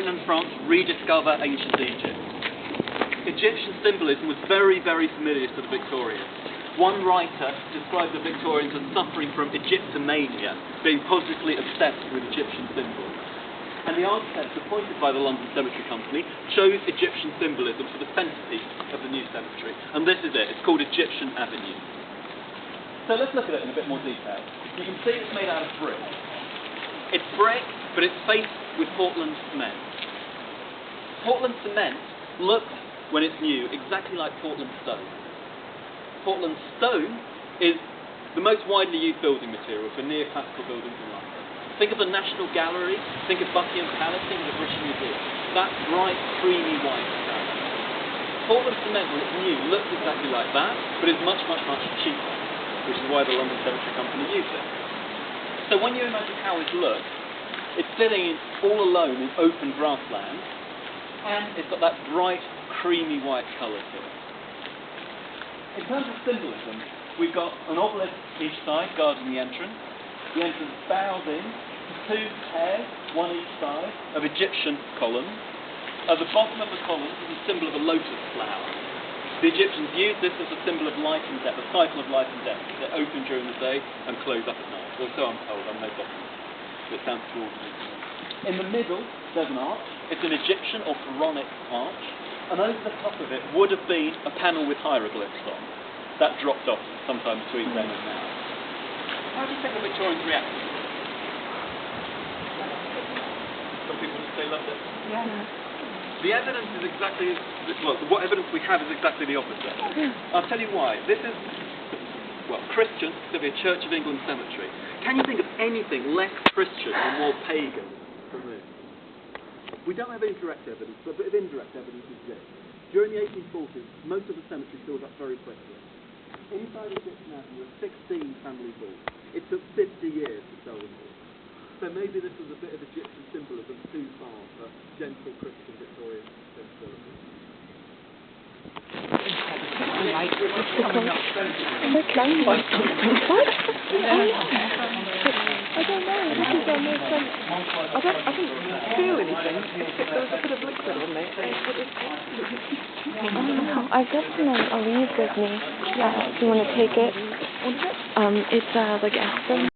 Britain and France rediscover ancient Egypt. Egyptian symbolism was very, very familiar to the Victorians. One writer described the Victorians as suffering from Egyptomania, being positively obsessed with Egyptian symbols. And the architects appointed by the London Cemetery Company chose Egyptian symbolism for the centrepiece of the new cemetery. And this is it. It's called Egyptian Avenue. So let's look at it in a bit more detail. You can see it's made out of brick. It's brick, but it's faced with Portland cement. Portland cement looks, when it's new, exactly like Portland stone. Portland stone is the most widely used building material for neoclassical buildings in London. Think of the National Gallery, think of Buckingham Palace, think of the British Museum. That bright, creamy white colour. Portland cement, when it's new, looks exactly like that, but is much, much, much cheaper, which is why the London Cemetery Company used it. So when you imagine how it looks, it's sitting all alone in open grassland, and it's got that bright, creamy white colour to it. In terms of symbolism, we've got an obelisk each side guarding the entrance. The entrance bows in to two pairs, one each side, of Egyptian columns. At the bottom of the columns is a symbol of a lotus flower. The Egyptians used this as a symbol of life and death, a cycle of life and death. They open during the day and close up at night. Or so I'm told, I'm no doctor. It sounds extraordinary. In the middle, there's an arch. It's an Egyptian or Pharaonic arch. And over the top of it would have been a panel with hieroglyphs on. That dropped off sometime between then and now. How do you think the Victorians reacted? Some people would say loved it. Yeah. The evidence is exactly, well, what evidence we have is exactly the opposite. I'll tell you why. This is, well, Christian, it's going to be a Church of England cemetery. Can you think of anything less Christian or more pagan than this? We don't have indirect evidence, but a bit of indirect evidence exists. During the 1840s, most of the cemetery filled up very quickly. Inside Egyptian Avenue were 16 family vaults. It took 50 years to sell them all. So maybe this was a bit of Egyptian symbolism too far for gentle Christian Victorian sensibility. I don't know. This is almost like I don't feel anything except there's a bit of liquid on it. I've got some leaves with me. Do you want to take it? It's like aspirin.